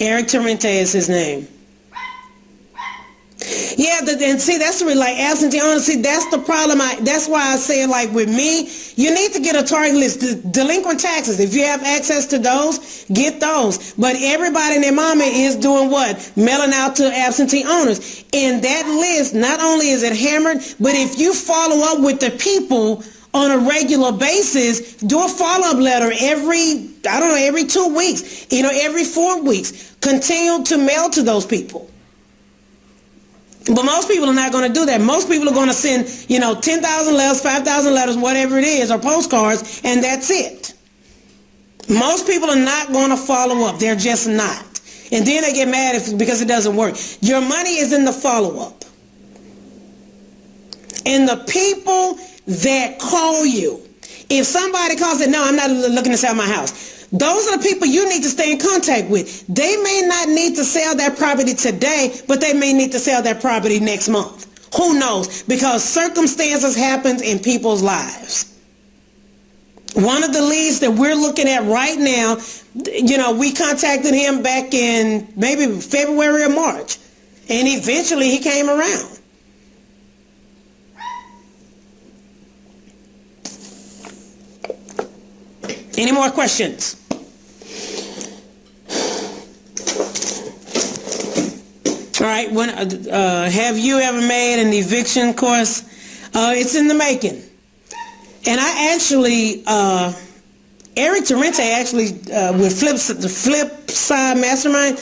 Eric Torrente is his name. Yeah, and see, that's really like absentee owners. See, that's the problem. That's why I say, like with me, you need to get a target list. Delinquent taxes, if you have access to those, get those. But everybody and their mama is doing what? Mailing out to absentee owners. And that list, not only is it hammered, but if you follow up with the people on a regular basis, do a follow-up letter every 2 weeks, every 4 weeks. Continue to mail to those people. But most people are not going to do that. Most people are going to send, 10,000 letters, 5,000 letters, whatever it is, or postcards, and that's it. Most people are not going to follow up. They're just not. And then they get mad because it doesn't work. Your money is in the follow-up. And the people that call you, if somebody calls and no, I'm not looking to sell my house, those are the people you need to stay in contact with. They may not need to sell that property today, but they may need to sell that property next month. Who knows? Because circumstances happen in people's lives. One of the leads that we're looking at right now, we contacted him back in maybe February or March, and eventually he came around. Any more questions? All right. Have you ever made an eviction course? It's in the making. And I actually, Eric Torrente actually, with the Flip Side Mastermind,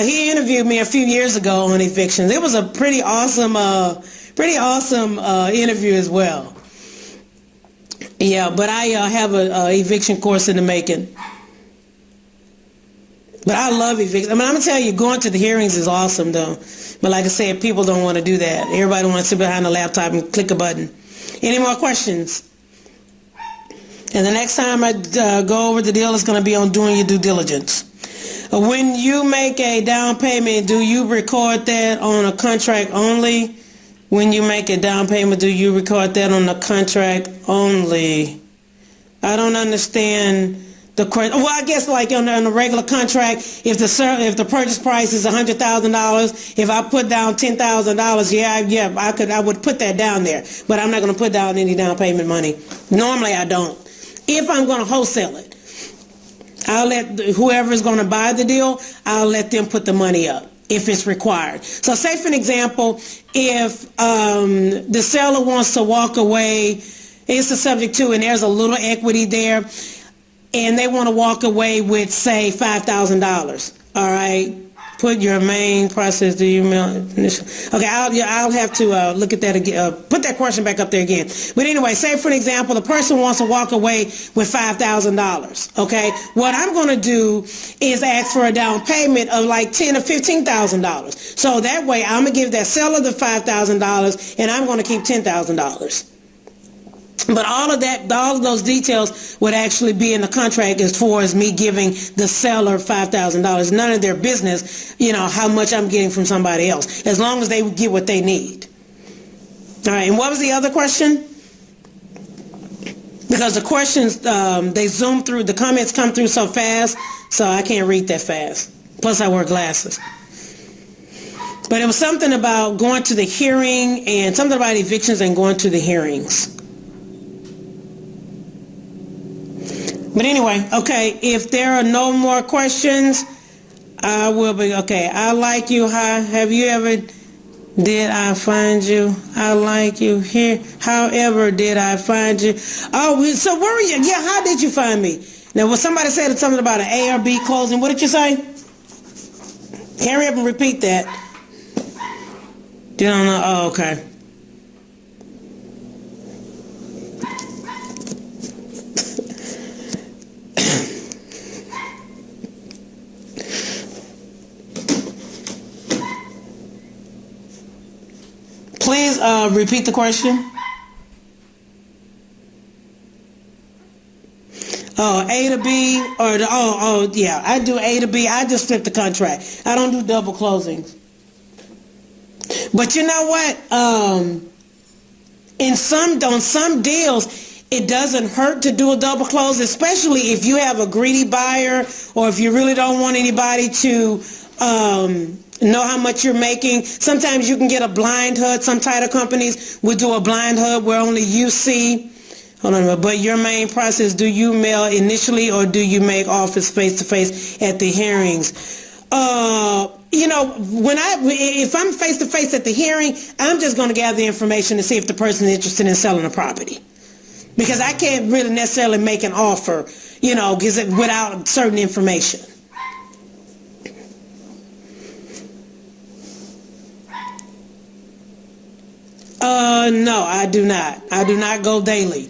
he interviewed me a few years ago on evictions. It was a pretty awesome interview as well. Yeah, but I have a eviction course in the making. But I love eviction. I'm going to tell you, going to the hearings is awesome, though. But like I said, people don't want to do that. Everybody wants to sit behind a laptop and click a button. Any more questions? And the next time I go over the deal, it's going to be on doing your due diligence. When you make a down payment, do you record that on a contract only? When you make a down payment, do you record that on the contract only? I don't understand well, I guess like on a regular contract, if the purchase price is $100,000, if I put down $10,000, I would put that down there. But I'm not going to put down any down payment money. Normally, I don't. If I'm going to wholesale it, I'll let whoever is going to buy the deal, I'll let them put the money up if it's required. So say for an example, if the seller wants to walk away, it's a subject to, and there's a little equity there, and they want to walk away with, say, $5,000. All right, put your main process. Do you mail? Okay, I'll have to look at that again. Put that question back up there again. But anyway, say for an example, the person wants to walk away with $5,000. Okay, what I'm going to do is ask for a down payment of like $10,000 or $15,000. So that way, I'm gonna give that seller the $5,000, and I'm going to keep $10,000. But all of those details would actually be in the contract as far as me giving the seller $5,000. None of their business, how much I'm getting from somebody else, as long as they get what they need. All right, and what was the other question? Because the questions, they zoom through, the comments come through so fast, so I can't read that fast. Plus I wear glasses. But it was something about going to the hearing and something about evictions and going to the hearings. But anyway, okay, if there are no more questions, I will be, okay, I like you. Hi, have you ever, did I find you? I like you here. However, did I find you? Oh, so where were you? Yeah, how did you find me? Now, when somebody said something about an A or B closing, what did you say? Hurry up and repeat that. You don't know? Oh, okay. Please repeat the question. Oh, A to B, or yeah, I do A to B. I just flip the contract. I don't do double closings. But you know what? On some deals, it doesn't hurt to do a double close, especially if you have a greedy buyer or if you really don't want anybody to know how much you're making. Sometimes you can get a blind HUD. Some title companies will do a blind HUD where only you see. Hold on, but your main process, do you mail initially or do you make offers face-to-face at the hearings? If I'm face-to-face at the hearing, I'm just going to gather the information to see if the person is interested in selling the property. Because I can't really necessarily make an offer, without certain information. No, I do not. I do not go daily.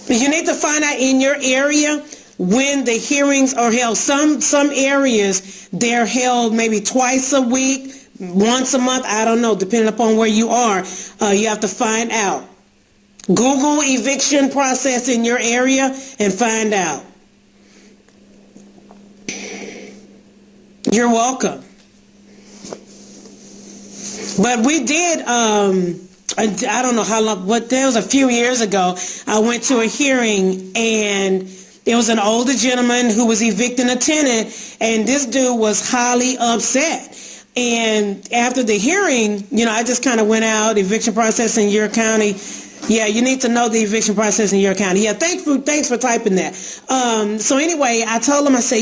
You need to find out in your area when the hearings are held. Some areas, they're held maybe twice a week, once a month. I don't know, depending upon where you are. You have to find out. Google eviction process in your area and find out. You're welcome. But we did, I don't know how long, but there was a few years ago, I went to a hearing and there was an older gentleman who was evicting a tenant, and this dude was highly upset. And after the hearing, I just kind of went out, eviction process in your county. Yeah, you need to know the eviction process in your county. Yeah, thanks for typing that. So anyway, I told him, I said,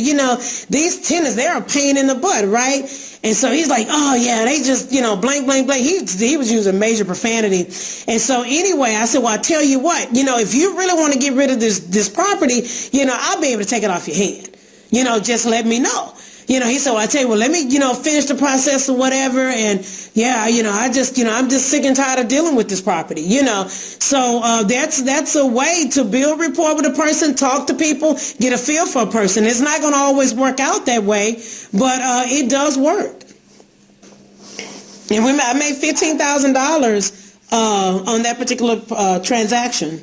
these tenants, they're a pain in the butt, right? And so he's like, oh yeah, they just, blank, blank, blank. He was using major profanity. And so anyway, I said, well, I tell you what, if you really want to get rid of this property, I'll be able to take it off your hand. Just let me know. He said, well, I tell you, well, let me, finish the process or whatever. And yeah, I'm just sick and tired of dealing with this property, So that's a way to build rapport with a person, talk to people, get a feel for a person. It's not going to always work out that way, but it does work. And I made $15,000 on that particular transaction.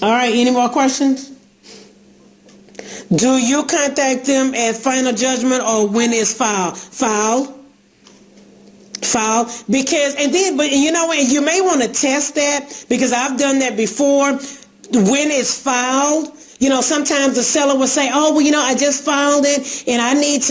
All right, any more questions? Do you contact them at final judgment or when it's filed? Filed. File, because, and then, but you know what, you may want to test that, because I've done that before. When it's filed, sometimes the seller will say, oh, well, I just filed it and I need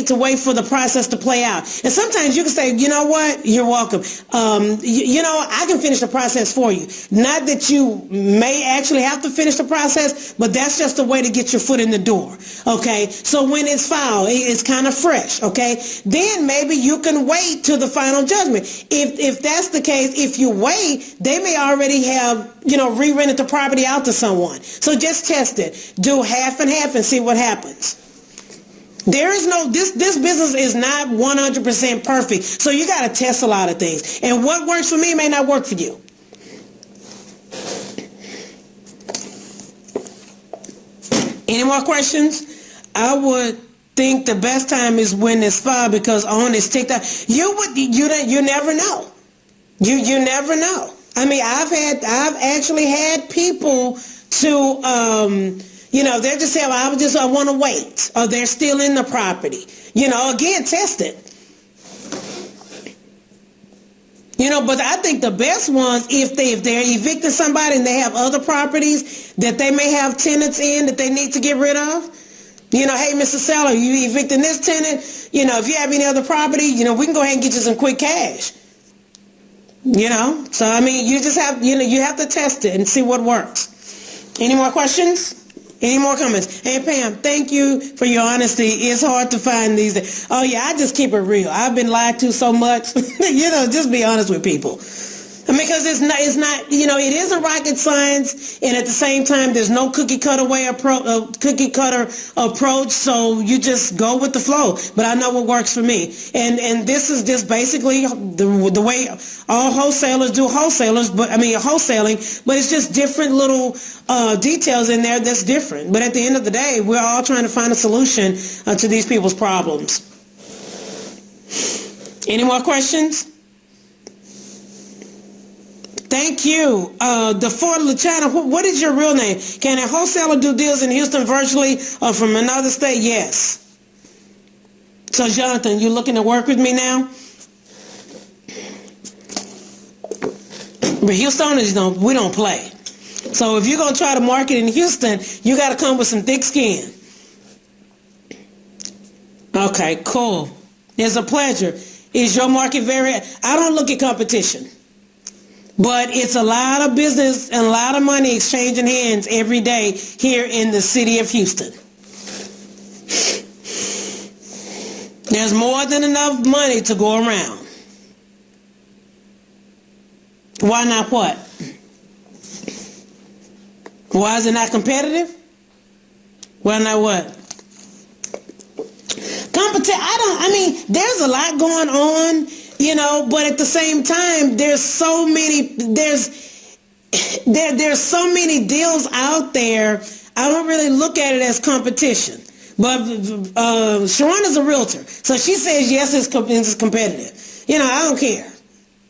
to wait for the process to play out. And sometimes you can say, you know what, you're welcome. I can finish the process for you. Not that you may actually have to finish the process, but that's just a way to get your foot in the door. Okay. So when it's filed, it's kind of fresh. Okay. Then maybe you can wait till the final judgment. If that's the case, if you wait, they may already have, re-rented the property out to someone. So just test it. Do half and half and see what happens. There is no, this business is not 100% perfect. So you got to test a lot of things. And what works for me may not work for you. Any more questions? I would think the best time is when it's filed, because on it's TikTok. You never know. You never know. I mean, I've actually had people to, they're just saying, well, I want to wait, or they're still in the property. Again, test it. But I think the best ones, if they're evicting somebody and they have other properties that they may have tenants in that they need to get rid of. Hey, Mr. Seller, you evicting this tenant? If you have any other property, we can go ahead and get you some quick cash. So I mean, you just have, you have to test it and see what works. Any more questions? Any more comments? Hey, Pam, thank you for your honesty. It's hard to find these days. Oh yeah, I just keep it real. I've been lied to so much. Just be honest with people. I mean, because it's not, it isn't rocket science, and at the same time, there's no cookie cutter approach. So you just go with the flow. But I know what works for me, and this is just basically the way all wholesalers do wholesaling. But it's just different little details in there that's different. But at the end of the day, we're all trying to find a solution to these people's problems. Any more questions? Thank you. The Fort Luciano, what is your real name? Can a wholesaler do deals in Houston virtually or from another state? Yes. So, Jonathan, you looking to work with me now? But Houstoners, we don't play. So if you're going to try to market in Houston, you got to come with some thick skin. Okay, cool. It's a pleasure. Is your market I don't look at competition. But it's a lot of business and a lot of money exchanging hands every day here in the city of Houston. There's more than enough money to go around. Why not what? Why is it not competitive? Why not what? There's a lot going on. But at the same time, there's so many deals out there. I don't really look at it as competition. But Sharon is a realtor, so she says yes, it's competitive. I don't care.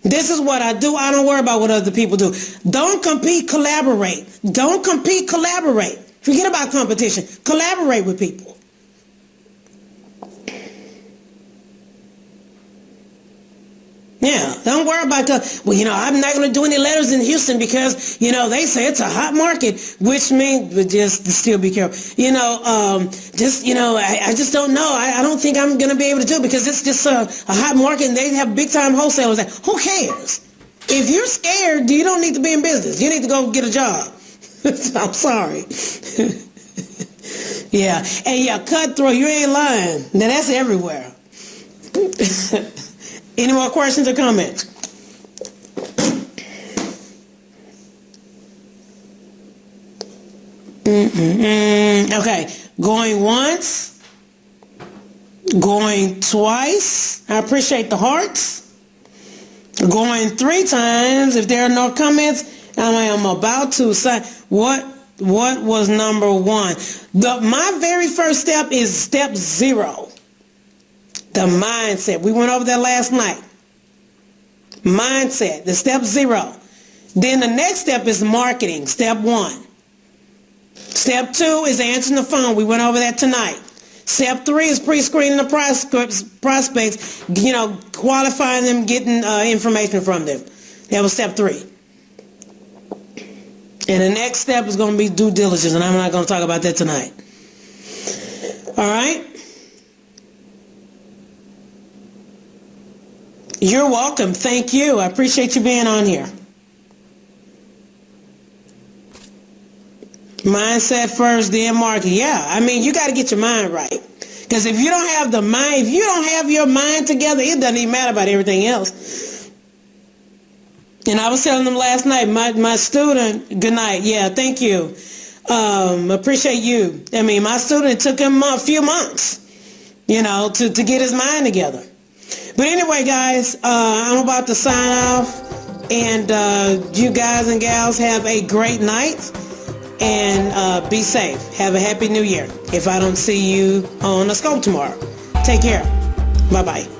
This is what I do. I don't worry about what other people do. Don't compete, collaborate. Don't compete, collaborate. Forget about competition. Collaborate with people. Yeah, don't worry about I'm not going to do any letters in Houston because, they say it's a hot market, which means, but just still be careful. I just don't know. I don't think I'm going to be able to do it because it's just a hot market and they have big time wholesalers. Who cares? If you're scared, you don't need to be in business. You need to go get a job. I'm sorry. Yeah. And yeah, cutthroat, you ain't lying. Now that's everywhere. Any more questions or comments? Okay, going once, going twice. I appreciate the hearts. Going 3 times. If there are no comments, I am about to say what was number 1. My very first step is step 0. The mindset. We went over that last night. Mindset, the step 0. Then the next step is marketing, step 1. Step 2 is answering the phone. We went over that tonight. Step 3 is pre-screening the prospects, qualifying them, getting information from them. That was step 3. And the next step is going to be due diligence, and I'm not going to talk about that tonight. All right? You're welcome. Thank you. I appreciate you being on here. Mindset first, then market. Yeah, I mean, you got to get your mind right. Because if you don't have the mind, if you don't have your mind together, it doesn't even matter about everything else. And I was telling them last night, my student, good night. Yeah, thank you. Appreciate you. I mean, my student, took him a few months, to get his mind together. But anyway, guys, I'm about to sign off. And you guys and gals have a great night. And be safe. Have a happy new year if I don't see you on the scope tomorrow. Take care. Bye-bye.